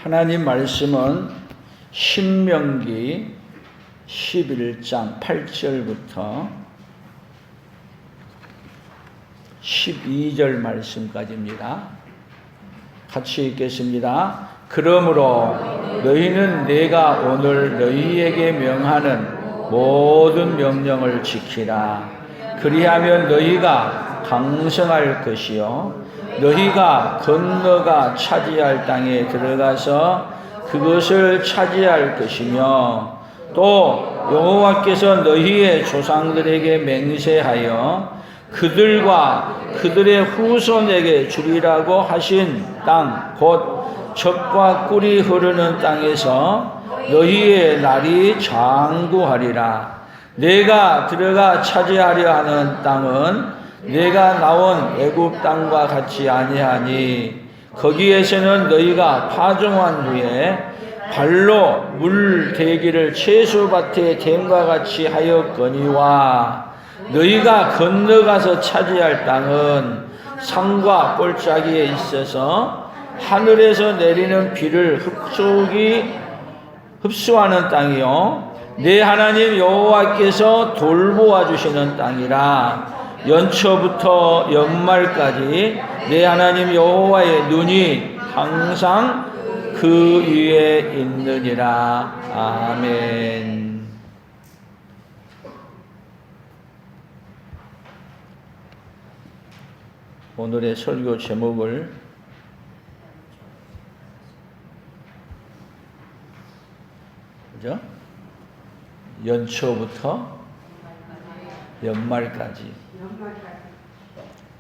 하나님 말씀은 신명기 11장 8절부터 12절 말씀까지입니다. 같이 읽겠습니다. 그러므로 너희는 내가 오늘 너희에게 명하는 모든 명령을 지키라. 그리하면 너희가 강성할 것이요 너희가 건너가 차지할 땅에 들어가서 그것을 차지할 것이며 또 여호와께서 너희의 조상들에게 맹세하여 그들과 그들의 후손에게 주리라고 하신 땅 곧 젖과 꿀이 흐르는 땅에서 너희의 날이 장구하리라. 내가 들어가 차지하려 하는 땅은 내가 나온 애굽 땅과 같이 아니하니 거기에서는 너희가 파종한 후에 발로 물 대기를 채소밭에 댐과 같이 하였거니와 너희가 건너가서 차지할 땅은 산과 골짜기에 있어서 하늘에서 내리는 비를 흡수하는 땅이요 내 하나님 여호와께서 돌보아 주시는 땅이라. 연초부터 연말까지 내 하나님 여호와의 눈이 항상 그 위에 있느니라. 아멘. 오늘의 설교 제목을 그죠? 연초부터 연말까지.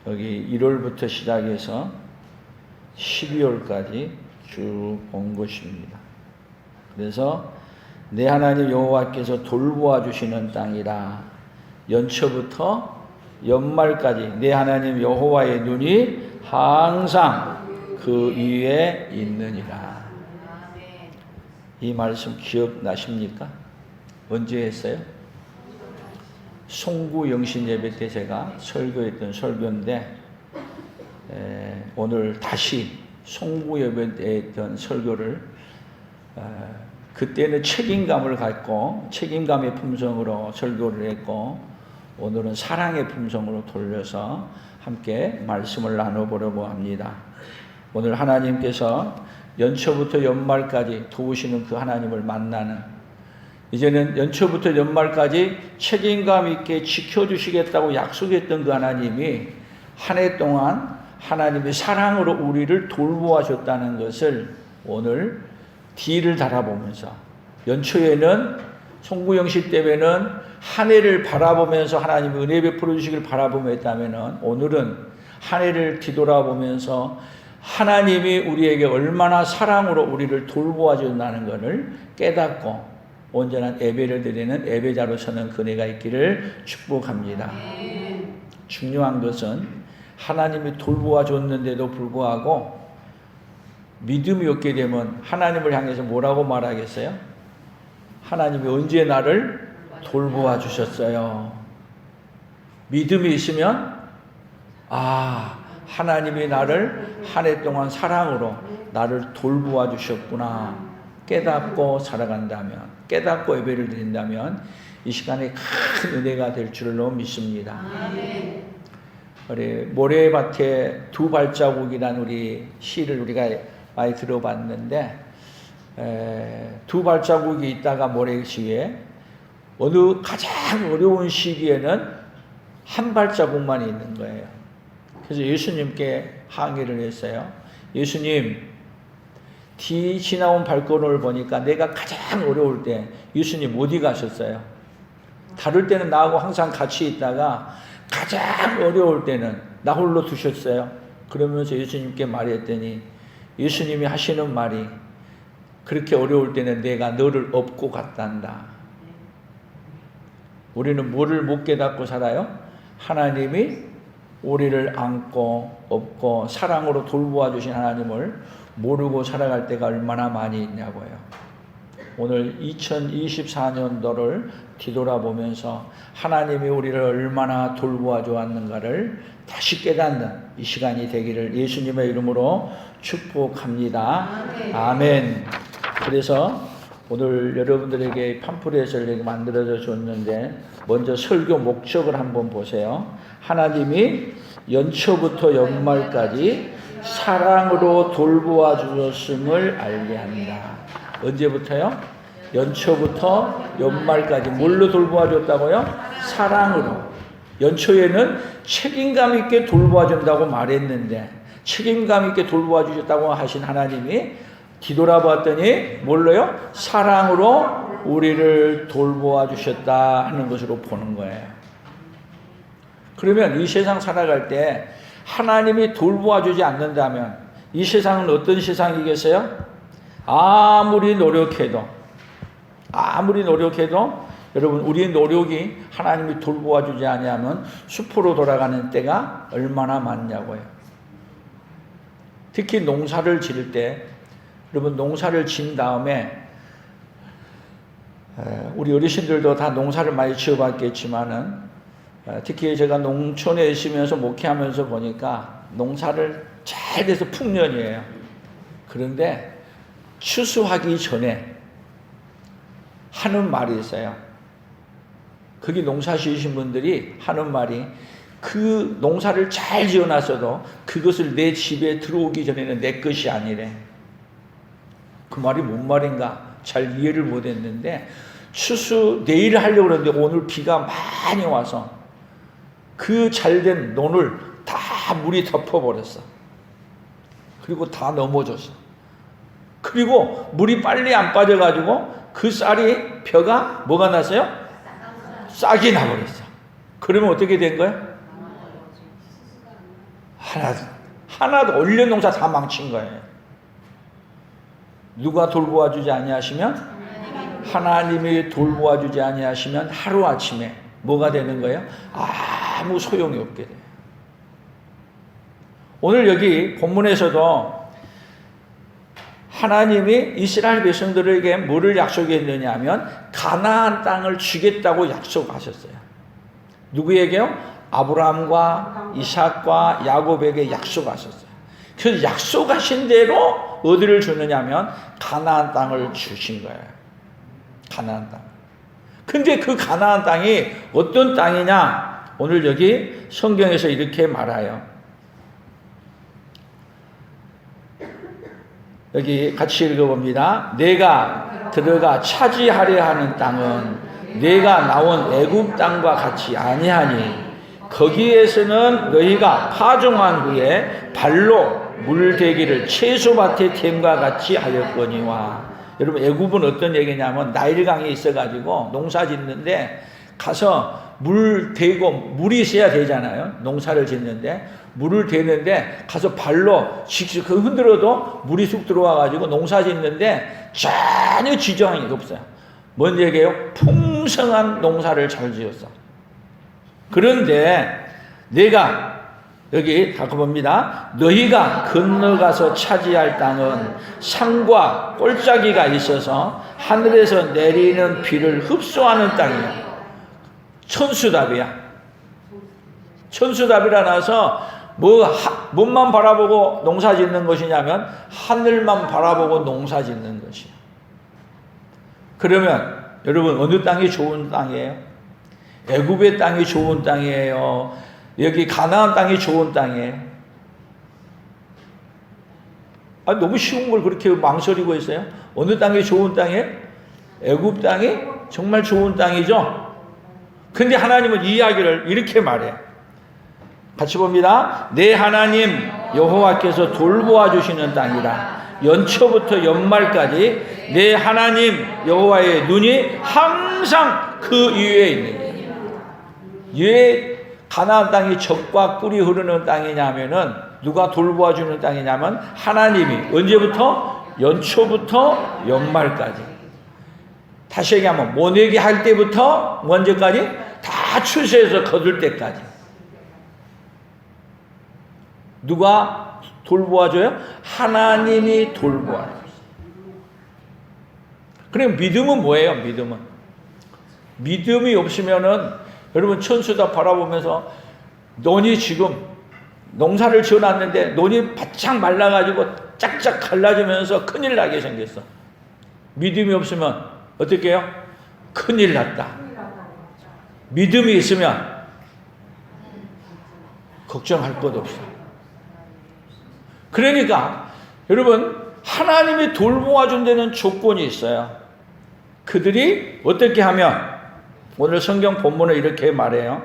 여기 1월부터 시작해서 12월까지 쭉 본 것입니다. 그래서 내 하나님 여호와께서 돌보아 주시는 땅이라. 연초부터 연말까지 내 하나님 여호와의 눈이 항상 그 위에 있느니라. 이 말씀 기억나십니까? 언제 했어요? 송구 영신 예배 때 제가 설교했던 설교인데 오늘 다시 송구 예배 때 했던 설교를 그때는 책임감을 갖고 책임감의 품성으로 설교를 했고 오늘은 사랑의 품성으로 돌려서 함께 말씀을 나눠보려고 합니다. 오늘 하나님께서 연초부터 연말까지 도우시는 그 하나님을 만나는 이제는 연초부터 연말까지 책임감 있게 지켜주시겠다고 약속했던 그 하나님이 한 해 동안 하나님의 사랑으로 우리를 돌보아줬다는 것을 오늘 뒤를 달아보면서 연초에는 송구영시 때문에는 한 해를 바라보면서 하나님의 은혜 베풀어 주시길 바라보며 했다면 오늘은 한 해를 뒤돌아보면서 하나님이 우리에게 얼마나 사랑으로 우리를 돌보아준다는 것을 깨닫고 온전한 예배를 드리는 예배자로서는 그네가 있기를 축복합니다. 중요한 것은 하나님이 돌보아 줬는데도 불구하고 믿음이 없게 되면 하나님을 향해서 뭐라고 말하겠어요? 하나님이 언제 나를 돌보아 주셨어요? 믿음이 있으면 하나님이 나를 한 해 동안 사랑으로 나를 돌보아 주셨구나 깨닫고 살아간다면, 깨닫고 예배를 드린다면 이 시간에 큰 은혜가 될 줄로 믿습니다. 우리 모래밭에 두 발자국이라는 우리 시를 우리가 많이 들어봤는데 두 발자국이 있다가 모래시에 어느 가장 어려운 시기에는 한 발자국만 있는 거예요. 그래서 예수님께 항의를 했어요. 예수님, 뒤 지나온 발걸음을 보니까 내가 가장 어려울 때 예수님 어디 가셨어요? 다룰 때는 나하고 항상 같이 있다가 가장 어려울 때는 나 홀로 두셨어요. 그러면서 예수님께 말했더니 예수님이 하시는 말이 그렇게 어려울 때는 내가 너를 업고 갔단다. 우리는 뭐를 못 깨닫고 살아요? 하나님이 우리를 안고 업고 사랑으로 돌보아 주신 하나님을 모르고 살아갈 때가 얼마나 많이 있냐고요. 오늘 2024년도를 뒤돌아보면서 하나님이 우리를 얼마나 돌보아 주었는가를 다시 깨닫는 이 시간이 되기를 예수님의 이름으로 축복합니다. 아멘. 그래서 오늘 여러분들에게 팜플렛을 만들어져 줬는데 먼저 설교 목적을 한번 보세요. 하나님이 연초부터 연말까지 사랑으로 돌보아 주셨음을 알게 합니다. 언제부터요? 연초부터 연말까지 뭘로 돌보아 줬다고요? 사랑으로. 연초에는 책임감 있게 돌보아 준다고 말했는데 책임감 있게 돌보아 주셨다고 하신 하나님이 뒤돌아봤더니 뭘로요? 사랑으로 우리를 돌보아 주셨다 하는 것으로 보는 거예요. 그러면 이 세상 살아갈 때 하나님이 돌보아 주지 않는다면 이 세상은 어떤 세상이겠어요? 아무리 노력해도 여러분 우리의 노력이 하나님이 돌보아 주지 아니하면 숲으로 돌아가는 때가 얼마나 많냐고요. 특히 농사를 지을 때 여러분 농사를 지은 다음에 우리 어르신들도 다 농사를 많이 지어봤겠지만은 특히 제가 농촌에 있으면서 목회하면서 보니까 농사를 잘 돼서 풍년이에요. 그런데 추수하기 전에 하는 말이 있어요. 거기 농사 지으신 분들이 하는 말이 그 농사를 잘 지어놨어도 그것을 내 집에 들어오기 전에는 내 것이 아니래. 그 말이 뭔 말인가 잘 이해를 못했는데 추수 내일 하려고 그러는데 오늘 비가 많이 와서 그 잘된 논을 다 물이 덮어버렸어. 그리고 다 넘어졌어. 그리고 물이 빨리 안 빠져가지고 그 쌀이 벼가 뭐가 났어요? 싹이 나버렸어. 그러면 어떻게 된 거야? 하나도 올려 농사 다 망친 거예요. 누가 돌보아 주지 아니하시면? 하나님이 돌보아 주지 아니하시면 하루아침에 뭐가 되는 거예요? 아무 소용이 없게 돼요. 오늘 여기 본문에서도 하나님이 이스라엘 백성들에게 뭐를 약속했느냐 하면 가나안 땅을 주겠다고 약속하셨어요. 누구에게요? 아브라함과 이삭과 야곱에게 약속하셨어요. 그래서 약속하신 대로 어디를 주느냐 하면 가나안 땅을 주신 거예요. 가나안 땅. 근데 그 가나안 땅이 어떤 땅이냐? 오늘 여기 성경에서 이렇게 말해요. 여기 같이 읽어봅니다. 내가 들어가 차지하려 하는 땅은 내가 나온 애굽 땅과 같이 아니하니 거기에서는 너희가 파종한 후에 발로 물대기를 채소밭의 됨과 같이 하였거니와. 여러분 애굽은 어떤 얘기냐면 나일강이 있어가지고 농사 짓는데 가서 물 대고 물이 있어야 되잖아요. 농사를 짓는데 물을 대는데 가서 발로 직접 그 흔들어도 물이 쑥 들어와가지고 농사 짓는데 전혀 지장이 없어요. 뭔 얘기예요? 풍성한 농사를 잘 지었어. 그런데 내가 여기 가봅니다. 너희가 건너가서 차지할 땅은 산과 골짜기가 있어서 하늘에서 내리는 비를 흡수하는 땅이야. 천수답이야. 천수답이라 나서 뭐만 바라보고 농사 짓는 것이냐면 하늘만 바라보고 농사 짓는 것이야. 그러면 여러분 어느 땅이 좋은 땅이에요? 애굽의 땅이 좋은 땅이에요? 여기 가나안 땅이 좋은 땅이에요? 너무 쉬운 걸 그렇게 망설이고 있어요? 어느 땅이 좋은 땅이에요? 애굽 땅이 정말 좋은 땅이죠? 근데 하나님은 이 이야기를 이렇게 말해. 같이 봅니다. 내 하나님 여호와께서 돌보아 주시는 땅이라. 연초부터 연말까지 내 하나님 여호와의 눈이 항상 그 위에 있는. 왜 가나안 땅이 젖과 꿀이 흐르는 땅이냐면은 누가 돌보아 주는 땅이냐면 하나님이 언제부터? 연초부터 연말까지. 다시 얘기하면 모내기 할 때부터 언제까지? 다 추수해서 거둘 때까지. 누가 돌보아줘요? 하나님이 돌보아요. 그럼 믿음은 뭐예요? 믿음이 없으면은 여러분 천수다 바라보면서 논이 지금 농사를 지어놨는데 논이 바짝 말라가지고 짝짝 갈라지면서 큰일 나게 생겼어. 믿음이 없으면 어떻게 해요? 큰일 났다. 믿음이 있으면 걱정할 것 없어. 그러니까 여러분 하나님이 돌보아준다는 조건이 있어요. 그들이 어떻게 하면 오늘 성경 본문을 이렇게 말해요.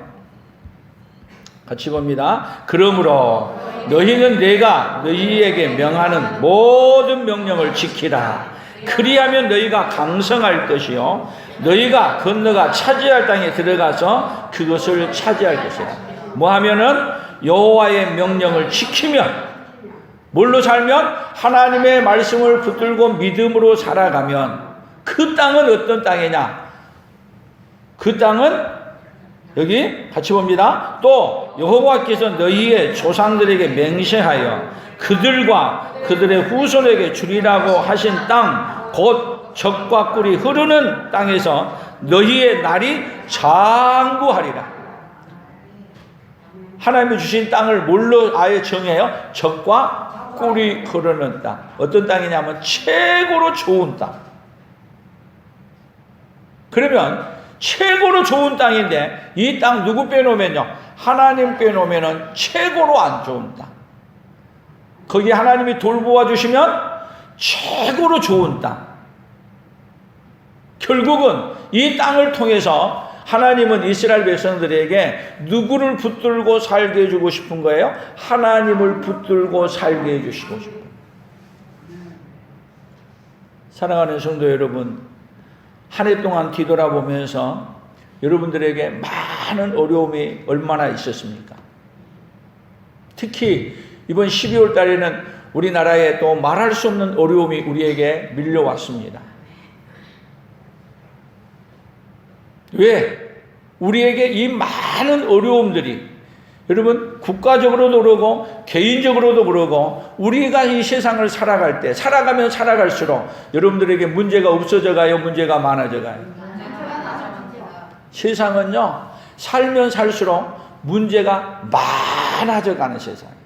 같이 봅니다. 그러므로 너희는 내가 너희에게 명하는 모든 명령을 지키라. 그리하면 너희가 강성할 것이요 너희가 건너가 차지할 땅에 들어가서 그것을 차지할 것이라. 뭐 하면은 여호와의 명령을 지키면, 뭘로 살면? 하나님의 말씀을 붙들고 믿음으로 살아가면 그 땅은 어떤 땅이냐? 그 땅은 여기 같이 봅니다. 또 여호와께서 너희의 조상들에게 맹세하여 그들과 그들의 후손에게 주리라고 하신 땅, 곧 젖과 꿀이 흐르는 땅에서 너희의 날이 장구하리라. 하나님이 주신 땅을 뭘로 아예 정해요? 젖과 꿀이 흐르는 땅. 어떤 땅이냐면 최고로 좋은 땅. 그러면 최고로 좋은 땅인데 이 땅 누구 빼놓으면요? 하나님 빼놓으면은 최고로 안 좋은 땅. 거기 하나님이 돌보아 주시면 최고로 좋은 땅. 결국은 이 땅을 통해서 하나님은 이스라엘 백성들에게 누구를 붙들고 살게 해주고 싶은 거예요? 하나님을 붙들고 살게 해주시고 싶은. 사랑하는 성도 여러분, 한 해 동안 뒤돌아보면서 여러분들에게 많은 어려움이 얼마나 있었습니까? 특히 이번 12월 달에는 우리나라에 또 말할 수 없는 어려움이 우리에게 밀려왔습니다. 왜? 우리에게 이 많은 어려움들이 여러분 국가적으로도 그러고 개인적으로도 그러고 우리가 이 세상을 살아갈 때 살아가면 살아갈수록 여러분들에게 문제가 없어져 가요? 문제가 많아져 가요? 세상은요 살면 살수록 문제가 많아져 가는 세상이에요.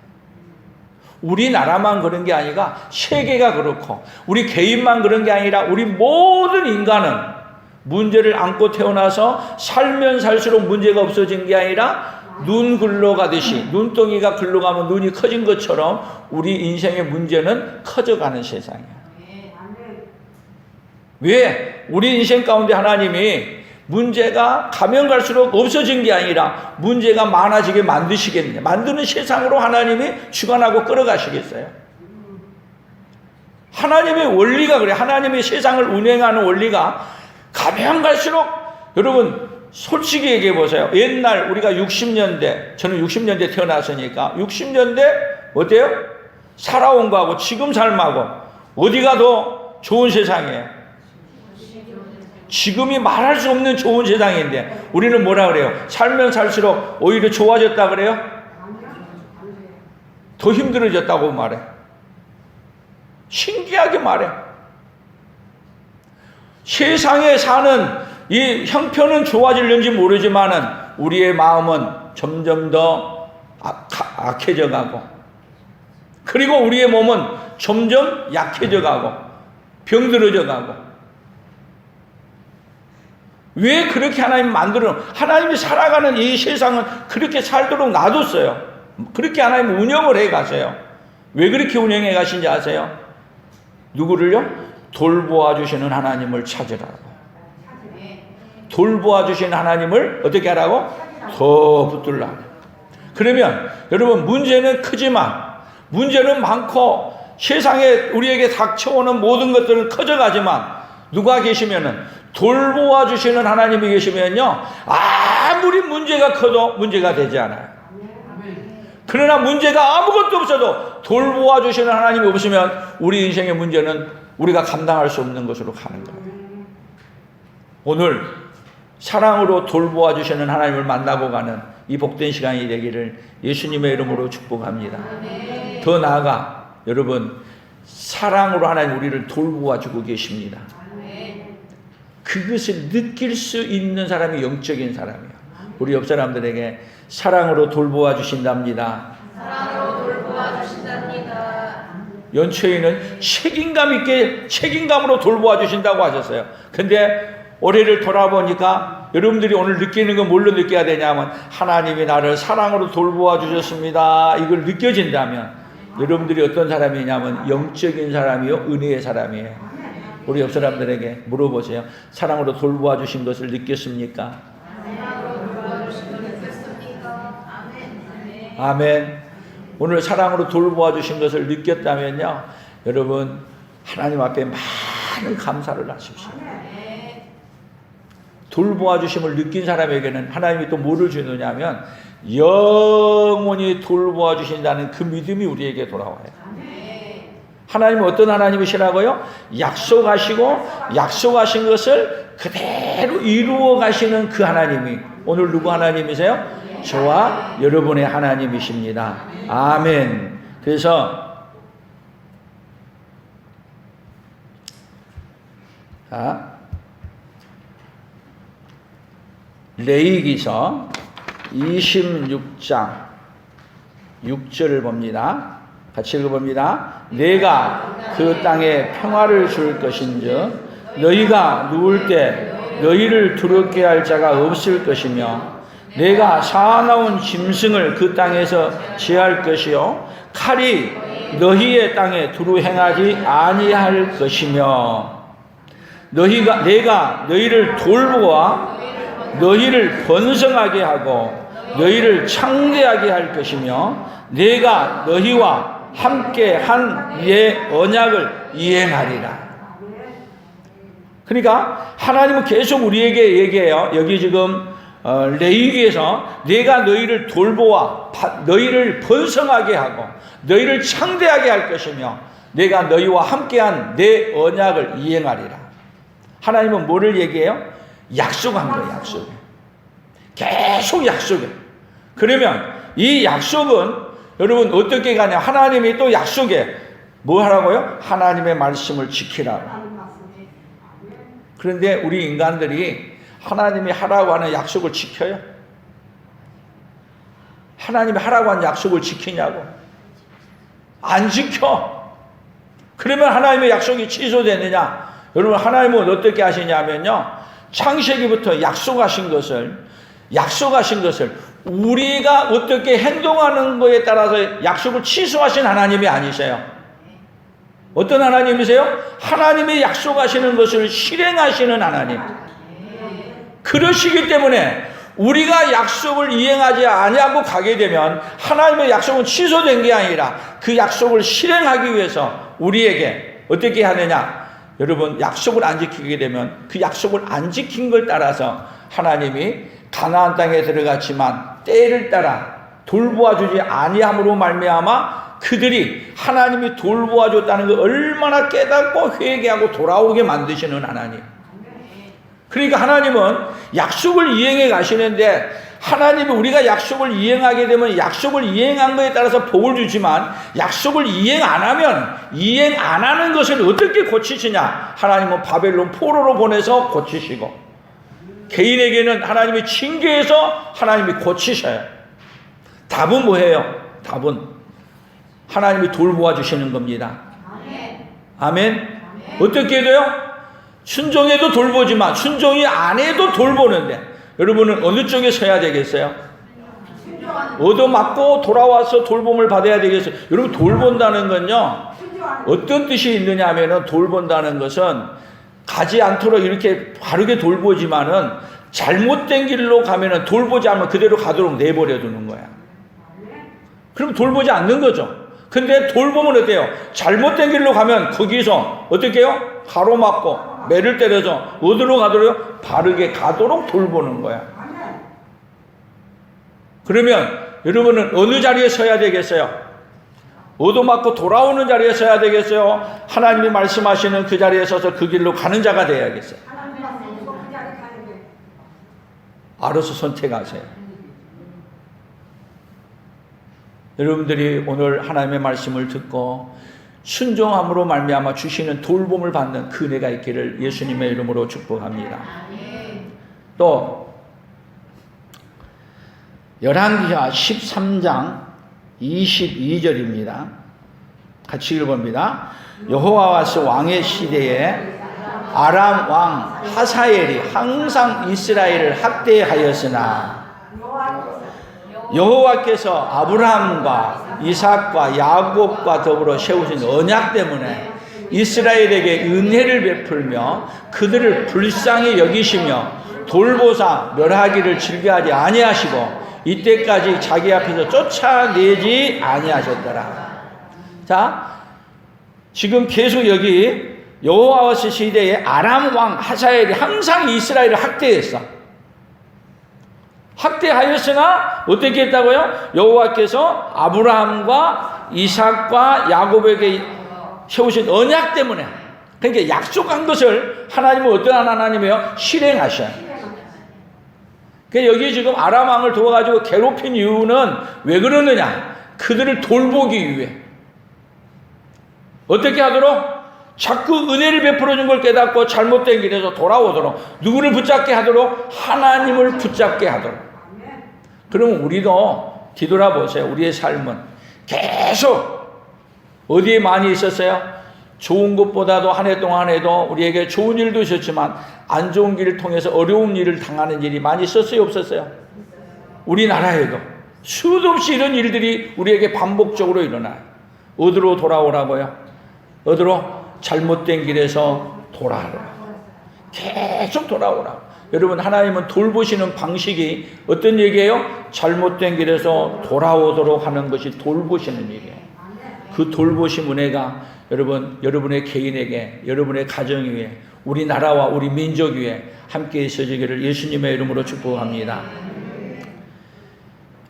우리나라만 그런 게 아니라 세계가 그렇고 우리 개인만 그런 게 아니라 우리 모든 인간은 문제를 안고 태어나서 살면 살수록 문제가 없어진 게 아니라 눈 굴러가듯이 눈덩이가 굴러가면 눈이 커진 것처럼 우리 인생의 문제는 커져가는 세상이야. 왜? 우리 인생 가운데 하나님이 문제가 가면 갈수록 없어진 게 아니라 문제가 많아지게 만드시겠냐, 만드는 세상으로 하나님이 주관하고 끌어가시겠어요? 하나님의 원리가 그래. 하나님의 세상을 운행하는 원리가 가면 갈수록 여러분 솔직히 얘기해 보세요. 옛날 우리가 60년대, 저는 60년대 태어났으니까 60년대 어때요? 살아온 거하고 지금 삶하고 어디가 더 좋은 세상이에요? 지금이 말할 수 없는 좋은 세상인데 우리는 뭐라 그래요? 살면 살수록 오히려 좋아졌다 그래요? 더 힘들어졌다고 말해. 신기하게 말해. 세상에 사는 이 형편은 좋아지는지 모르지만은 우리의 마음은 점점 더 악해져 가고, 그리고 우리의 몸은 점점 약해져 가고 병들어져 가고. 왜 그렇게 하나님 하나님이 살아가는 이 세상은 그렇게 살도록 놔뒀어요. 그렇게 하나님 운영을 해 가세요. 왜 그렇게 운영해 가신지 아세요? 누구를요? 돌보아 주시는 하나님을 찾으라고. 돌보아 주시는 하나님을 어떻게 하라고? 더 붙들라고. 그러면 여러분 문제는 크지만, 문제는 많고 세상에 우리에게 닥쳐오는 모든 것들은 커져가지만 누가 계시면은 돌보아 주시는 하나님이 계시면요 아무리 문제가 커도 문제가 되지 않아요. 그러나 문제가 아무것도 없어도 돌보아 주시는 하나님이 없으면 우리 인생의 문제는 우리가 감당할 수 없는 것으로 가는 거예요. 오늘 사랑으로 돌보아 주시는 하나님을 만나고 가는 이 복된 시간이 되기를 예수님의 이름으로 축복합니다. 더 나아가 여러분 사랑으로 하나님 우리를 돌보아 주고 계십니다. 그것을 느낄 수 있는 사람이 영적인 사람이에요. 우리 옆 사람들에게 사랑으로 돌보아 주신답니다. 사랑으로 돌보아 주신답니다. 연초에는 책임감 있게 책임감으로 돌보아 주신다고 하셨어요. 근데 올해를 돌아보니까 여러분들이 오늘 느끼는 건 뭘로 느껴야 되냐면 하나님이 나를 사랑으로 돌보아 주셨습니다. 이걸 느껴진다면 여러분들이 어떤 사람이냐면 영적인 사람이요, 은혜의 사람이에요. 우리 옆 사람들에게 물어보세요. 사랑으로 돌보아 주신 것을 느꼈습니까? 사랑으로 돌보아 주신 것을 느꼈습니까? 아멘. 아멘. 오늘 사랑으로 돌보아 주신 것을 느꼈다면요, 여러분 하나님 앞에 많은 감사를 하십시오. 돌보아 주심을 느낀 사람에게는 하나님이 또 뭐를 주느냐면 영원히 돌보아 주신다는 그 믿음이 우리에게 돌아와요. 하나님은 어떤 하나님이시라고요? 약속하신 것을 그대로 이루어 가시는 그 하나님이 오늘 누구 하나님이세요? 저와 여러분의 하나님이십니다. 아멘. 그래서 레위기서 26장 6절을 봅니다. 같이 읽어봅니다. 내가 그 땅에 평화를 줄 것인즉 너희가 누울 때 너희를 두렵게 할 자가 없을 것이며 내가 사나운 짐승을 그 땅에서 제할 것이요 칼이 너희의 땅에 두루 행하지 아니할 것이며 내가 너희를 돌보아 너희를 번성하게 하고 너희를 창대하게 할 것이며 내가 너희와 함께 한 예 언약을 이행하리라. 그러니까 하나님은 계속 우리에게 얘기해요. 여기 지금 레위기에서 내가 너희를 돌보아 너희를 번성하게 하고 너희를 창대하게 할 것이며 내가 너희와 함께한 내 언약을 이행하리라. 하나님은 뭐를 얘기해요? 약속한 거예요. 약속. 계속 약속해. 그러면 이 약속은 여러분 어떻게 가냐? 하나님이 또 약속해. 뭐 하라고요? 하나님의 말씀을 지키라고. 그런데 우리 인간들이 하나님이 하라고 하는 약속을 지켜요? 하나님이 하라고 하는 약속을 지키냐고? 안 지켜. 그러면 하나님의 약속이 취소되느냐? 여러분 하나님은 어떻게 하시냐면요, 창세기부터 약속하신 것을 우리가 어떻게 행동하는 것에 따라서 약속을 취소하신 하나님이 아니세요. 어떤 하나님이세요? 하나님이 약속하시는 것을 실행하시는 하나님. 그러시기 때문에 우리가 약속을 이행하지 아니하고 가게 되면 하나님의 약속은 취소된 게 아니라 그 약속을 실행하기 위해서 우리에게 어떻게 하느냐? 여러분 약속을 안 지키게 되면 그 약속을 안 지킨 걸 따라서 하나님이 가나안 땅에 들어갔지만 때를 따라 돌보아주지 아니함으로 말미암아 그들이 하나님이 돌보아줬다는 걸 얼마나 깨닫고 회개하고 돌아오게 만드시는 하나님. 그러니까 하나님은 약속을 이행해 가시는데 하나님이 우리가 약속을 이행하게 되면 약속을 이행한 것에 따라서 복을 주지만 약속을 이행 안 하면 이행 안 하는 것을 어떻게 고치시냐? 하나님은 바벨론 포로로 보내서 고치시고 개인에게는 하나님이 징계해서 하나님이 고치셔요. 답은 뭐예요? 답은 하나님이 돌보아 주시는 겁니다. 아멘. 어떻게 돼요? 순종해도 돌보지만 순종이 안 해도 돌보는데 여러분은 어느 쪽에 서야 되겠어요? 얻어맞고 돌아와서 돌봄을 받아야 되겠어요. 여러분 돌본다는 건요 어떤 뜻이 있느냐 하면은 돌본다는 것은 가지 않도록 이렇게 바르게 돌보지만은 잘못된 길로 가면은 돌보지 않으면 그대로 가도록 내버려 두는 거야. 그럼 돌보지 않는 거죠. 근데 돌보면 어때요? 잘못된 길로 가면 거기서 어떻게 해요? 가로막고 매를 때려서 어디로 가도록 바르게 가도록 돌보는 거야. 그러면 여러분은 어느 자리에 서야 되겠어요? 얻어맞고 돌아오는 자리에 서야 되겠어요? 하나님이 말씀하시는 그 자리에 서서 그 길로 가는 자가 되어야겠어요. 알아서 선택하세요. 여러분들이 오늘 하나님의 말씀을 듣고 순종함으로 말미암아 주시는 돌봄을 받는 그 은혜가 있기를 예수님의 이름으로 축복합니다. 또 열왕기하 13장 22절입니다. 같이 읽어봅니다. 여호와스 왕의 시대에 아람 왕 하사엘이 항상 이스라엘을 학대하였으나 여호와께서 아브라함과 이삭과 야곱과 더불어 세우신 언약 때문에 이스라엘에게 은혜를 베풀며 그들을 불쌍히 여기시며 돌보사 멸하기를 즐겨하지 아니하시고 이때까지 자기 앞에서 쫓아내지 아니하셨더라. 자, 지금 계속 여기 여호와스 시대에 아람 왕 하사엘이 항상 이스라엘을 학대했어. 학대하였으나 어떻게 했다고요? 여호와께서 아브라함과 이삭과 야곱에게 세우신 언약 때문에, 그러니까 약속한 것을 하나님은 어떠한 하나님이에요? 실행하셔요. 그러니까 여기 지금 아람 왕을 도와가지고 괴롭힌 이유는 왜 그러느냐? 그들을 돌보기 위해. 어떻게 하도록? 자꾸 은혜를 베풀어 준 걸 깨닫고 잘못된 길에서 돌아오도록, 누구를 붙잡게 하도록? 하나님을 붙잡게 하도록. 그러면 우리도 뒤돌아보세요. 우리의 삶은 계속 어디에 많이 있었어요? 좋은 것보다도 한 해 동안 해도 우리에게 좋은 일도 있었지만 안 좋은 길을 통해서 어려운 일을 당하는 일이 많이 있었어요? 없었어요? 우리나라에도 수도 없이 이런 일들이 우리에게 반복적으로 일어나요. 어디로 돌아오라고요? 어디로? 잘못된 길에서 돌아오라. 계속 돌아오라. 여러분, 하나님은 돌보시는 방식이 어떤 얘기예요? 잘못된 길에서 돌아오도록 하는 것이 돌보시는 일이에요. 그 돌보심 은혜가 여러분, 여러분의 개인에게, 여러분의 가정 위에, 우리나라와 우리 민족 위에 함께 있어지기를 예수님의 이름으로 축복합니다.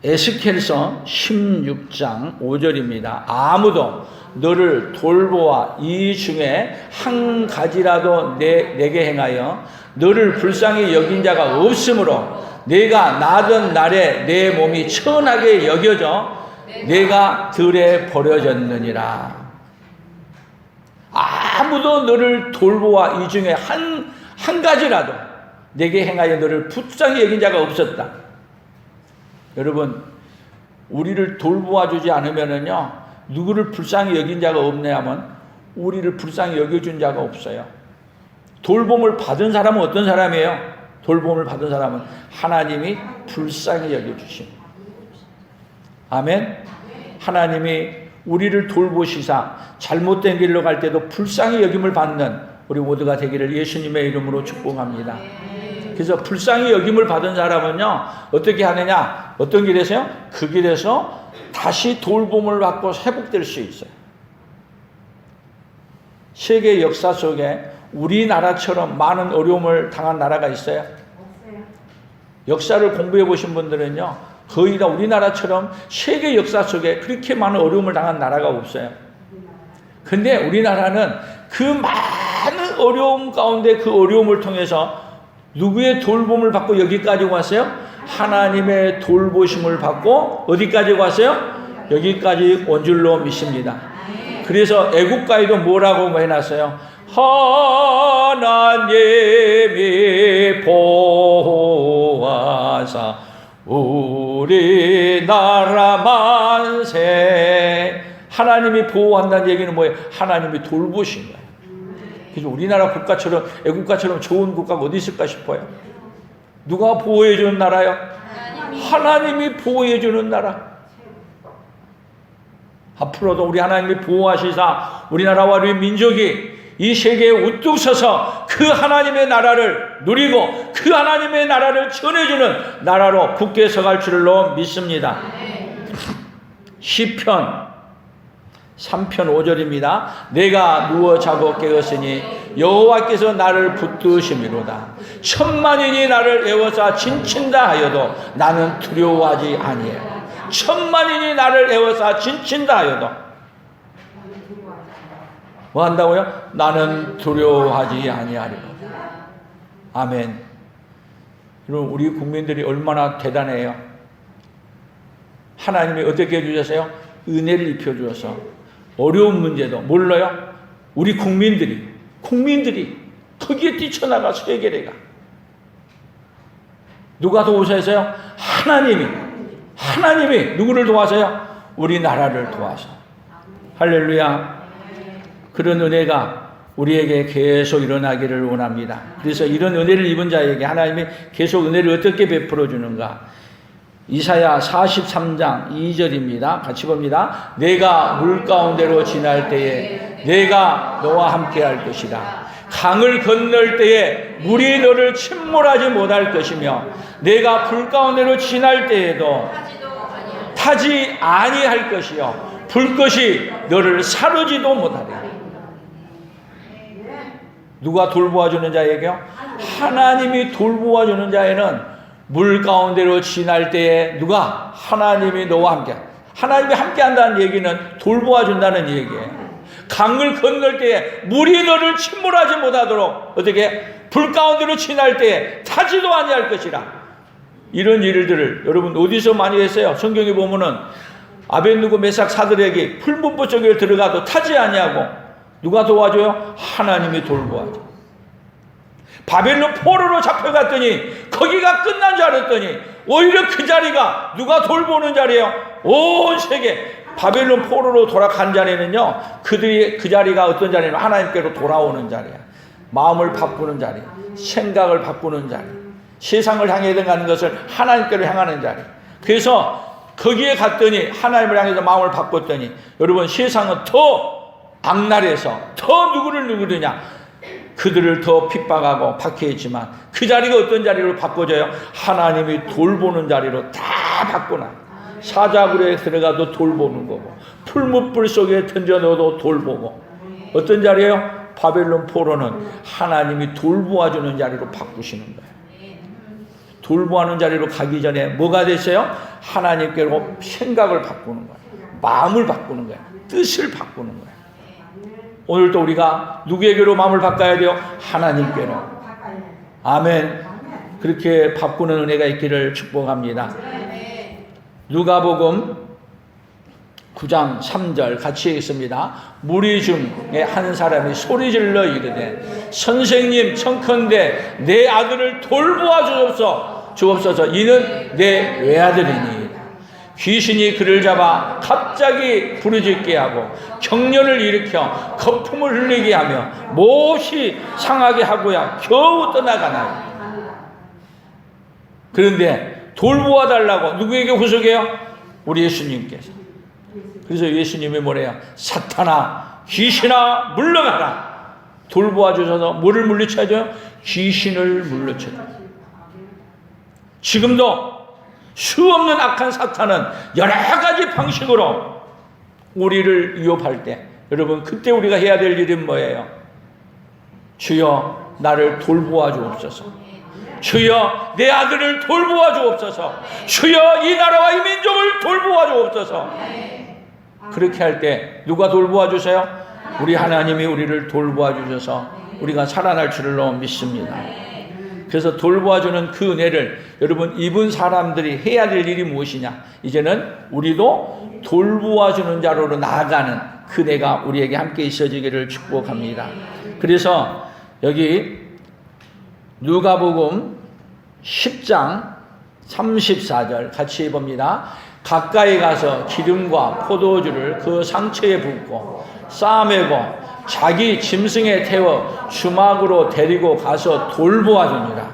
에스겔서 16장 5절입니다. 아무도 너를 돌보아 이 중에 한 가지라도 내게 행하여 너를 불쌍히 여긴 자가 없으므로 내가 나던 날에 내 몸이 천하게 여겨져 내가 들에 버려졌느니라. 아무도 너를 돌보아 이 중에 한 가지라도 내게 행하여 너를 불쌍히 여긴 자가 없었다. 여러분, 우리를 돌보아 주지 않으면은요, 누구를 불쌍히 여긴 자가 없냐면 우리를 불쌍히 여겨준 자가 없어요. 돌봄을 받은 사람은 어떤 사람이에요? 돌봄을 받은 사람은 하나님이 불쌍히 여겨주심. 아멘. 하나님이 우리를 돌보시사 잘못된 길로 갈 때도 불쌍히 여김을 받는 우리 모두가 되기를 예수님의 이름으로 축복합니다. 그래서 불쌍히 여김을 받은 사람은요, 어떻게 하느냐? 어떤 길에서요? 그 길에서 다시 돌봄을 받고 회복될 수 있어요. 세계 역사 속에 우리나라처럼 많은 어려움을 당한 나라가 있어요? 역사를 공부해 보신 분들은요, 거의 다 우리나라처럼 세계 역사 속에 그렇게 많은 어려움을 당한 나라가 없어요. 근데 우리나라는 그 많은 어려움 가운데 그 어려움을 통해서 누구의 돌봄을 받고 여기까지 왔어요? 하나님의 돌보심을 받고 어디까지 왔어요? 여기까지 온 줄로 믿습니다. 그래서 애국가에도 뭐라고 해놨어요? 하나님이 보호하사 우리나라 만세. 하나님이 보호한다는 얘기는 뭐예요? 하나님이 돌보신 거예요. 그래서 우리나라 국가처럼, 애국가처럼 좋은 국가가 어디 있을까 싶어요. 누가 보호해주는 나라요? 하나님이 보호해주는 나라. 앞으로도 우리 하나님이 보호하시사 우리나라와 우리 민족이 이 세계에 우뚝 서서 그 하나님의 나라를 누리고 그 하나님의 나라를 전해주는 나라로 굳게 서갈 줄로 믿습니다. 시편 3편 5절입니다. 내가 누워 자고 깨었으니 여호와께서 나를 붙드심이로다. 천만인이 나를 애워싸 진친다 하여도 나는 두려워하지 아니해. 천만인이 나를 애워싸 진친다 하여도 뭐 한다고요? 나는 두려워하지 아니하리라. 아멘. 여러분, 우리 국민들이 얼마나 대단해요. 하나님이 어떻게 해주셨어요? 은혜를 입혀주셔서 어려운 문제도 몰라요? 우리 국민들이 거기에 뛰쳐나가서 해결해가. 누가 도우셔서요? 하나님이 누구를 도와서요? 우리나라를 도와서. 할렐루야. 그런 은혜가 우리에게 계속 일어나기를 원합니다. 그래서 이런 은혜를 입은 자에게 하나님이 계속 은혜를 어떻게 베풀어 주는가? 이사야 43장 2절입니다. 같이 봅니다. 내가 물 가운데로 지날 때에 내가 너와 함께 할 것이다. 강을 건널 때에 물이 너를 침몰하지 못할 것이며 내가 불 가운데로 지날 때에도 타지 아니할 것이요 불꽃이 너를 사르지도 못하리라. 누가 돌보아주는 자에게요? 하나님이 돌보아주는 자에는 물 가운데로 지날 때에 누가? 하나님이 너와 함께. 하나님이 함께 한다는 얘기는 돌보아준다는 얘기예요. 강을 건널 때에 물이 너를 침몰하지 못하도록 어떻게? 불 가운데로 지날 때에 타지도 아니할 것이라. 이런 일들을 여러분 어디서 많이 했어요? 성경에 보면은 아벤누고 메삭 사드락이 풀문보 쪽에 들어가도 타지 아니하고 누가 도와줘요? 하나님이 돌보아줘. 바벨론 포로로 잡혀갔더니 거기가 끝난 줄 알았더니 오히려 그 자리가 누가 돌보는 자리예요? 온 세계 바벨론 포로로 돌아간 자리는요, 그들이 그 자리가 어떤 자리냐면 하나님께로 돌아오는 자리야. 마음을 바꾸는 자리, 생각을 바꾸는 자리, 세상을 향해 가는 것을 하나님께로 향하는 자리. 그래서 거기에 갔더니 하나님을 향해서 마음을 바꿨더니 여러분 세상은 더 악랄해서 더 누구를 누르느냐, 그들을 더 핍박하고 박해했지만 그 자리가 어떤 자리로 바꿔져요? 하나님이 돌보는 자리로 다 바꾸나. 사자굴에 들어가도 돌보는 거고 풀무불 속에 던져 넣어도 돌보고. 어떤 자리예요? 바벨론 포로는 하나님이 돌보아주는 자리로 바꾸시는 거예요. 돌보아는 자리로 가기 전에 뭐가 됐어요? 하나님께로 생각을 바꾸는 거예요. 마음을 바꾸는 거예요. 뜻을 바꾸는 거예요. 오늘도 우리가 누구에게로 마음을 바꿔야 돼요? 하나님께로. 아멘. 그렇게 바꾸는 은혜가 있기를 축복합니다. 누가복음 9장 3절 같이 읽습니다. 무리 중에 한 사람이 소리질러 이르되 선생님 청컨대 내 아들을 돌보아 주옵소서. 이는 내 외아들이니 귀신이 그를 잡아 갑자기 부르짖게 하고 경련을 일으켜 거품을 흘리게 하며 몹시 상하게 하고야 겨우 떠나가나요. 그런데 돌보아 달라고 누구에게 후속해요? 우리 예수님께서. 그래서 예수님이 뭐래요? 사탄아, 귀신아, 물러가라. 돌보아 주셔서 뭐를 물리쳐줘요? 귀신을 물리쳐줘요. 지금도 수없는 악한 사탄은 여러 가지 방식으로 우리를 위협할 때, 여러분 그때 우리가 해야 될 일은 뭐예요? 주여 나를 돌보아 주옵소서. 주여 내 아들을 돌보아 주옵소서. 주여 이 나라와 이 민족을 돌보아 주옵소서. 그렇게 할 때 누가 돌보아 주세요? 우리 하나님이 우리를 돌보아 주셔서 우리가 살아날 줄로 믿습니다. 그래서 돌보아 주는 그 은혜를 여러분 입은 사람들이 해야 될 일이 무엇이냐? 이제는 우리도 돌보아 주는 자로 나아가는 그 은혜가 우리에게 함께 있어지기를 축복합니다. 그래서 여기 누가복음 10장 34절 같이 봅니다. 가까이 가서 기름과 포도주를 그 상처에 붓고 싸매고 자기 짐승에 태워 주막으로 데리고 가서 돌보아 주니라.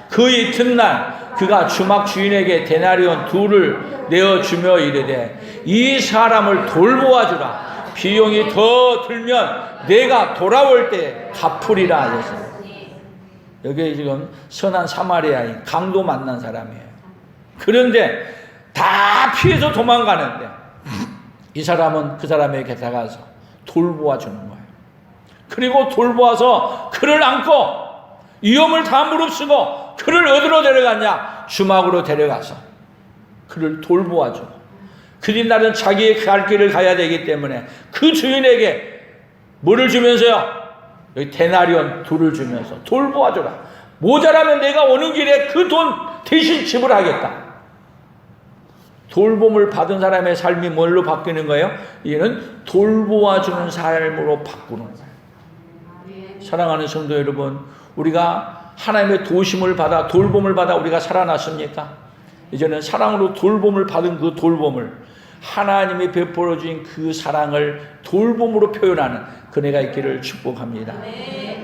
그 이튿날 그가 주막 주인에게 데나리온 2를 내어주며 이르되 이 사람을 돌보아 주라. 비용이 더 들면 내가 돌아올 때 갚으리라 하셨어요. 여기 지금 선한 사마리아인 강도 만난 사람이에요. 그런데 다 피해서 도망가는데 이 사람은 그 사람에게 다가가서 돌보아 주는 거예요. 그리고 돌보아서 그를 안고 위험을 다 무릅쓰고 그를 어디로 데려갔냐? 주막으로 데려가서 그를 돌보아 주고, 그 뒷날은 자기의 갈 길을 가야 되기 때문에 그 주인에게 뭐를 주면서요? 여기 데나리온 2를 주면서 돌보아 주라. 모자라면 내가 오는 길에 그 돈 대신 지불하겠다. 돌봄을 받은 사람의 삶이 뭘로 바뀌는 거예요? 이는 돌보아주는 삶으로 바꾸는 거예요. 사랑하는 성도 여러분, 우리가 하나님의 도심을 받아 돌봄을 받아 우리가 살아났습니까? 이제는 사랑으로 돌봄을 받은 그 돌봄을 하나님이 베풀어 주신 그 사랑을 돌봄으로 표현하는 그네가 있기를 축복합니다.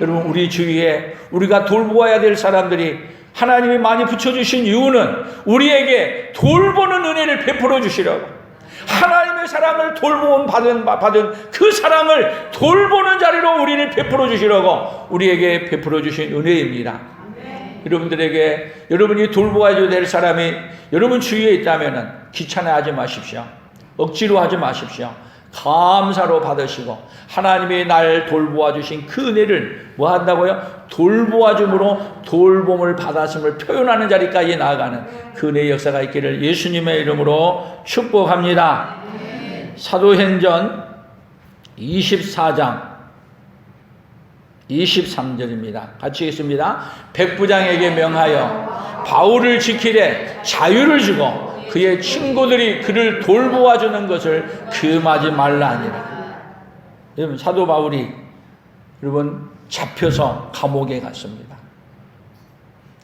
여러분, 우리 주위에 우리가 돌보아야 될 사람들이 하나님이 많이 붙여주신 이유는 우리에게 돌보는 은혜를 베풀어 주시려고, 하나님의 사랑을 돌봄 받은 그 사랑을 돌보는 자리로 우리를 베풀어 주시려고 우리에게 베풀어 주신 은혜입니다. 여러분들에게 여러분이 돌보아야 될 사람이 여러분 주위에 있다면 귀찮아하지 마십시오. 억지로 하지 마십시오. 감사로 받으시고 하나님이 날 돌보아 주신 그 은혜를 뭐 한다고요? 돌보아 줌으로 돌봄을 받았음을 표현하는 자리까지 나아가는 그 은혜의 역사가 있기를 예수님의 이름으로 축복합니다. 사도행전 24장 23절입니다. 같이 읽습니다. 백부장에게 명하여 바울을 지키되 자유를 주고 그의 친구들이 그를 돌보아 주는 것을 금하지 말라 하니라. 여러분, 사도 바울이 여러분 잡혀서 감옥에 갔습니다.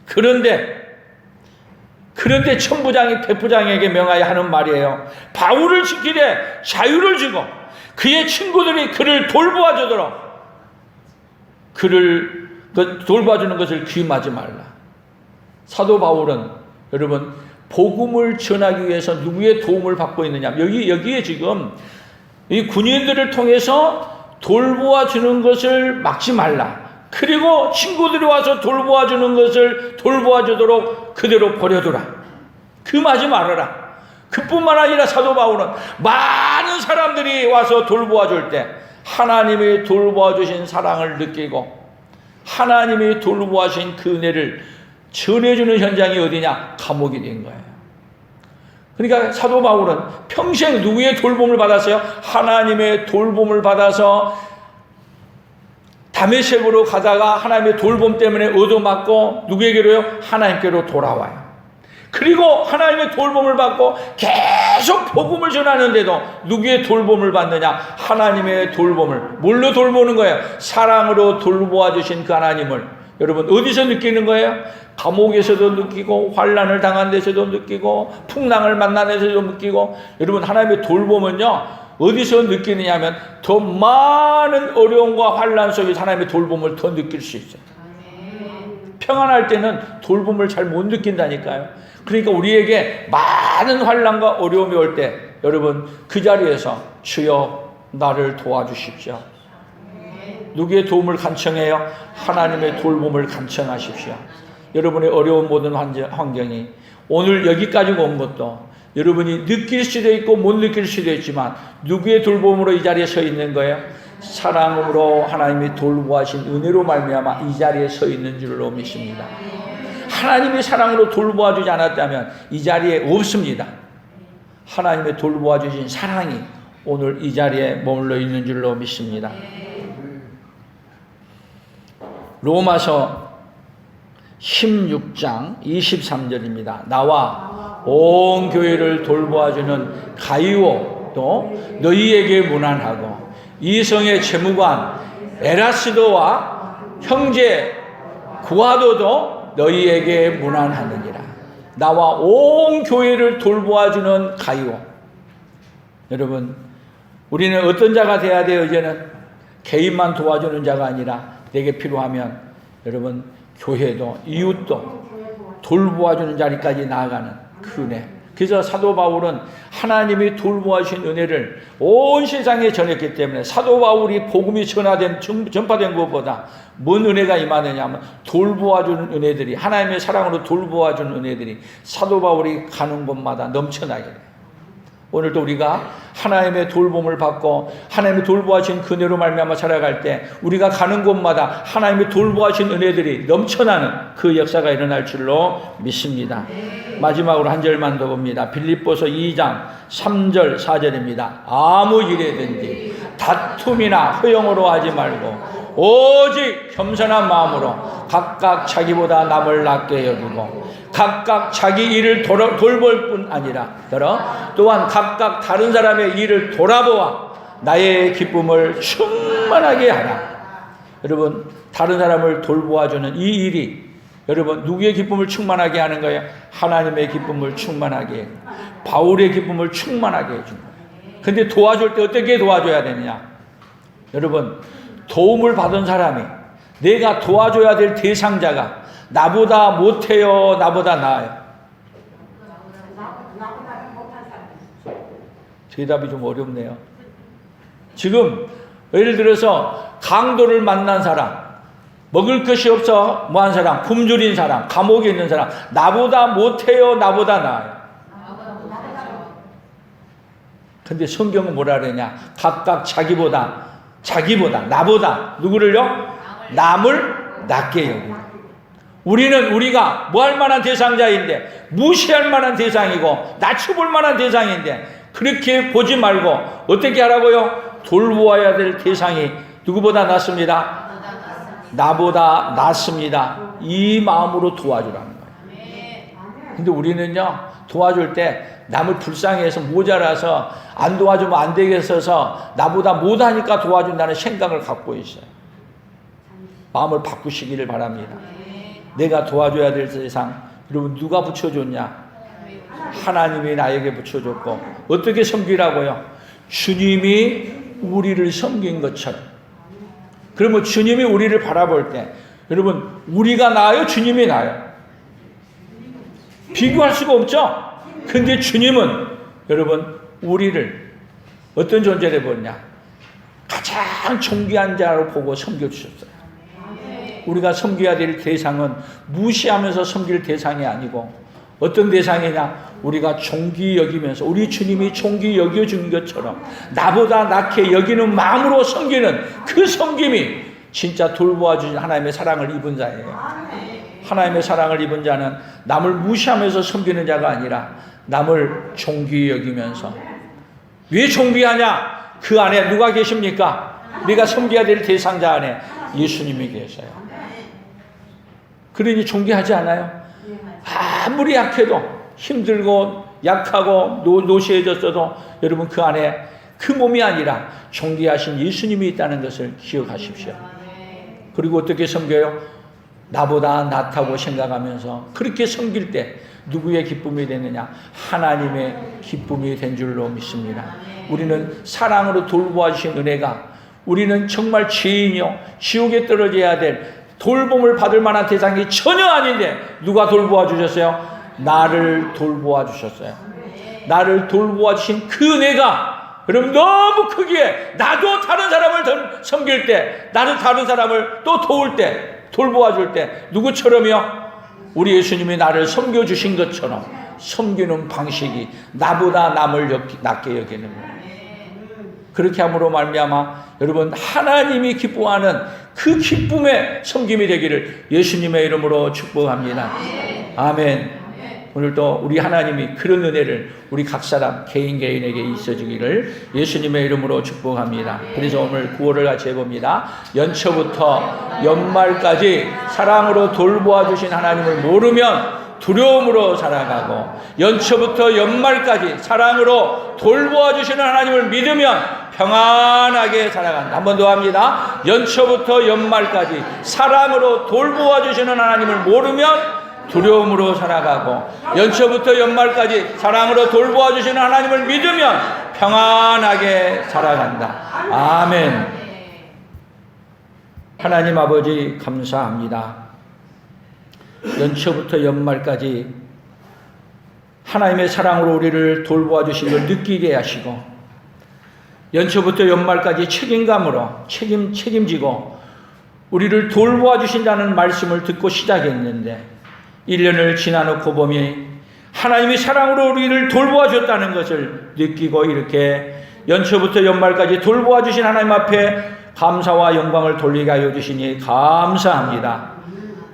그런데 천부장이 백부장에게 명하여 하는 말이에요. 바울을 지키되 자유를 주고 그의 친구들이 그를 돌보아 주도록 그를 돌봐주는 것을 귀임하지 말라. 사도 바울은 여러분 복음을 전하기 위해서 누구의 도움을 받고 있느냐? 여기에 지금 이 군인들을 통해서 돌보아 주는 것을 막지 말라. 그리고 친구들이 와서 돌보아 주는 것을 돌보아 주도록 그대로 버려두라. 금하지 말아라. 그뿐만 아니라 사도 바울은 많은 사람들이 와서 돌보아 줄 때 하나님이 돌보아 주신 사랑을 느끼고 하나님이 돌보아 주신 그 은혜를 전해주는 현장이 어디냐? 감옥이 된 거예요. 그러니까 사도 바울은 평생 누구의 돌봄을 받았어요? 하나님의 돌봄을 받아서 다메섹으로 가다가 하나님의 돌봄 때문에 얻어맞고 누구에게로요? 하나님께로 돌아와요. 그리고 하나님의 돌봄을 받고 계속 복음을 전하는데도 누구의 돌봄을 받느냐? 하나님의 돌봄을. 뭘로 돌보는 거예요? 사랑으로 돌보아 주신 그 하나님을 여러분 어디서 느끼는 거예요? 감옥에서도 느끼고 환난을 당한 데서도 느끼고 풍랑을 만난 데서도 느끼고. 여러분, 하나님의 돌봄은요 어디서 느끼느냐 하면 더 많은 어려움과 환난 속에서 하나님의 돌봄을 더 느낄 수 있어요. 평안할 때는 돌봄을 잘 못 느낀다니까요. 그러니까 우리에게 많은 환난과 어려움이 올 때 여러분 그 자리에서 주여 나를 도와주십시오. 누구의 도움을 간청해요? 하나님의 돌봄을 간청하십시오. 여러분의 어려운 모든 환경이 오늘 여기까지 온 것도 여러분이 느낄 수도 있고 못 느낄 수도 있지만 누구의 돌봄으로 이 자리에 서 있는 거예요? 사랑으로 하나님이 돌보아신 은혜로 말미암아 이 자리에 서 있는 줄로 믿습니다. 하나님이 사랑으로 돌보아 주지 않았다면 이 자리에 없습니다. 하나님의 돌보아 주신 사랑이 오늘 이 자리에 머물러 있는 줄로 믿습니다. 로마서 16장 23절입니다. 나와 온 교회를 돌보아주는 가이오도 너희에게 문안하고 이성의 재무관 에라스도와 형제 구하도도 너희에게 문안하느니라. 나와 온 교회를 돌보아주는 가이오. 여러분, 우리는 어떤 자가 돼야 돼요? 이제는 개인만 도와주는 자가 아니라 내게 필요하면 여러분 교회도 이웃도 돌보아주는 자리까지 나아가는 그 은혜. 그래서 사도 바울은 하나님이 돌보아주신 은혜를 온 세상에 전했기 때문에 사도 바울이 복음이 전파된 것보다 뭔 은혜가 임하느냐 하면 돌보아주는 은혜들이, 하나님의 사랑으로 돌보아주는 은혜들이 사도 바울이 가는 곳마다 넘쳐나게 돼요. 오늘도 우리가 하나님의 돌봄을 받고 하나님의 돌보아주신 그 은혜로 말미암아 살아갈 때 우리가 가는 곳마다 하나님의 돌보아주신 은혜들이 넘쳐나는 그 역사가 일어날 줄로 믿습니다. 마지막으로 한 절만 더 봅니다. 빌립보서 2장 3절 4절입니다. 아무 일에든지 다툼이나 허용으로 하지 말고 오직 겸손한 마음으로 각각 자기보다 남을 낮게 여기고 각각 자기 일을 돌볼 뿐 아니라 또한 각각 다른 사람의 일을 돌아보아 나의 기쁨을 충만하게 하라. 여러분, 다른 사람을 돌보아주는 이 일이 여러분 누구의 기쁨을 충만하게 하는 거예요? 하나님의 기쁨을 충만하게 해요. 바울의 기쁨을 충만하게 해준 거예요. 근데 도와줄 때 어떻게 도와줘야 되느냐? 여러분, 도움을 받은 사람이 내가 도와줘야 될 대상자가 나보다 못해요, 나보다 나아요? 대답이 좀 어렵네요. 지금 예를 들어서 강도를 만난 사람, 먹을 것이 없어 뭐한 사람, 굶주린 사람, 감옥에 있는 사람, 나보다 못해요, 나보다 나아요? 근데 성경은 뭐라 그러냐? 각각 자기보다 나보다 누구를요? 남을 낮게 여기고. 우리가 뭐 할 만한 대상자인데, 무시할 만한 대상이고 낮춰볼 만한 대상인데 그렇게 보지 말고 어떻게 하라고요? 돌보아야 될 대상이 누구보다 낫습니다. 나보다 낫습니다. 이 마음으로 도와주라는 거예요. 근데 우리는요, 도와줄 때 남을 불쌍해서 모자라서 안 도와주면 안 되겠어서 나보다 못하니까 도와준다는 생각을 갖고 있어요. 마음을 바꾸시기를 바랍니다. 내가 도와줘야 될 세상, 여러분 누가 붙여줬냐? 하나님이 나에게 붙여줬고. 어떻게 섬기라고요? 주님이 우리를 섬긴 것처럼. 그러면 주님이 우리를 바라볼 때 여러분 우리가 나아요? 주님이 나아요? 비교할 수가 없죠? 근데 주님은 여러분 우리를 어떤 존재를 보냐? 가장 존귀한 자로 보고 섬겨주셨어요. 우리가 섬겨야 될 대상은 무시하면서 섬길 대상이 아니고 어떤 대상이냐? 우리가 존귀 여기면서 우리 주님이 존귀 여겨준 것처럼 나보다 낮게 여기는 마음으로 섬기는 그 섬김이 진짜 돌보아주신 하나님의 사랑을 입은 자예요. 하나님의 사랑을 입은 자는 남을 무시하면서 섬기는 자가 아니라 남을 존귀 여기면서. 왜 존귀하냐? 그 안에 누가 계십니까? 우리가 섬겨야 될 대상자 안에 예수님이 계셔요. 그러니 존귀하지 않아요? 아무리 약해도 힘들고 약하고 노시해졌어도 여러분 그 안에 그 몸이 아니라 존귀하신 예수님이 있다는 것을 기억하십시오. 그리고 어떻게 섬겨요? 나보다 낫다고 생각하면서 그렇게 섬길 때 누구의 기쁨이 되느냐? 하나님의 기쁨이 된 줄로 믿습니다. 우리는 사랑으로 돌보아 주신 은혜가 우리는 정말 죄인이요 지옥에 떨어져야 될 돌봄을 받을 만한 대상이 전혀 아닌데 누가 돌보아 주셨어요? 나를 돌보아 주셨어요. 나를 돌보아 주신 그 은혜가 여러분 너무 크기에 나도 다른 사람을 섬길 때, 나도 다른 사람을 또 도울 때, 돌보아 줄 때 누구처럼요? 우리 예수님이 나를 섬겨주신 것처럼 섬기는 방식이 나보다 남을 낮게 여기는 거예요. 그렇게 함으로 말미암아 여러분 하나님이 기뻐하는 그 기쁨의 섬김이 되기를 예수님의 이름으로 축복합니다. 아멘. 오늘도 우리 하나님이 그런 은혜를 우리 각 사람 개인에게 있어주기를 예수님의 이름으로 축복합니다. 그래서 오늘 구호를 같이 해봅니다. 연초부터 연말까지 사랑으로 돌보아 주신 하나님을 모르면 두려움으로 살아가고 연초부터 연말까지 사랑으로 돌보아 주시는 하나님을 믿으면 평안하게 살아간다. 한 번 더 합니다. 연초부터 연말까지 사랑으로 돌보아 주시는 하나님을 모르면 두려움으로 살아가고 연초부터 연말까지 사랑으로 돌보아 주시는 하나님을 믿으면 평안하게 살아간다. 아멘. 하나님 아버지 감사합니다. 연초부터 연말까지 하나님의 사랑으로 우리를 돌보아 주신 걸 느끼게 하시고 연초부터 연말까지 책임감으로 책임지고 우리를 돌보아 주신다는 말씀을 듣고 시작했는데 1년을 지나놓고 보니 하나님이 사랑으로 우리를 돌보아 줬다는 것을 느끼고 이렇게 연초부터 연말까지 돌보아 주신 하나님 앞에 감사와 영광을 돌리게 하여 주시니 감사합니다.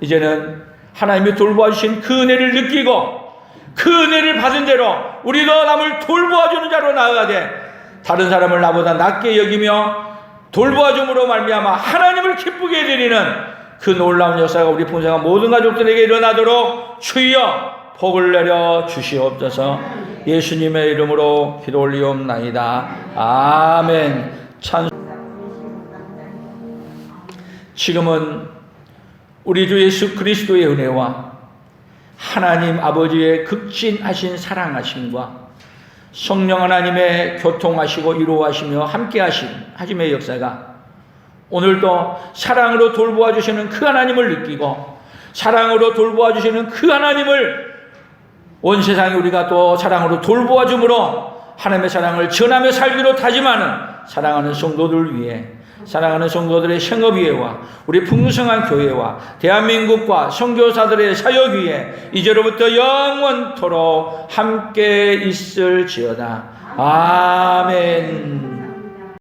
이제는 하나님이 돌보아 주신 그 은혜를 느끼고 그 은혜를 받은 대로 우리도 남을 돌보아 주는 자로 나아가되 다른 사람을 나보다 낮게 여기며 돌보아줌으로 말미암아 하나님을 기쁘게 해드리는 그 놀라운 역사가 우리 풍성한 모든 가족들에게 일어나도록 주여 복을 내려 주시옵소서. 예수님의 이름으로 기도 올리옵나이다. 아멘. 지금은 우리 주 예수 그리스도의 은혜와 하나님 아버지의 극진하신 사랑하심과 성령 하나님의 교통하시고 이루어하시며 함께하심의 역사가 오늘도 사랑으로 돌보아 주시는 그 하나님을 느끼고 사랑으로 돌보아 주시는 그 하나님을 온 세상에 우리가 또 사랑으로 돌보아 줌으로 하나님의 사랑을 전하며 살기로 다짐하는 사랑하는 성도들 위해, 사랑하는 성도들의 생업위에와 우리 풍성한 교회와 대한민국과 선교사들의 사역 위에 이제로부터 영원토록 함께 있을지어다. 아멘.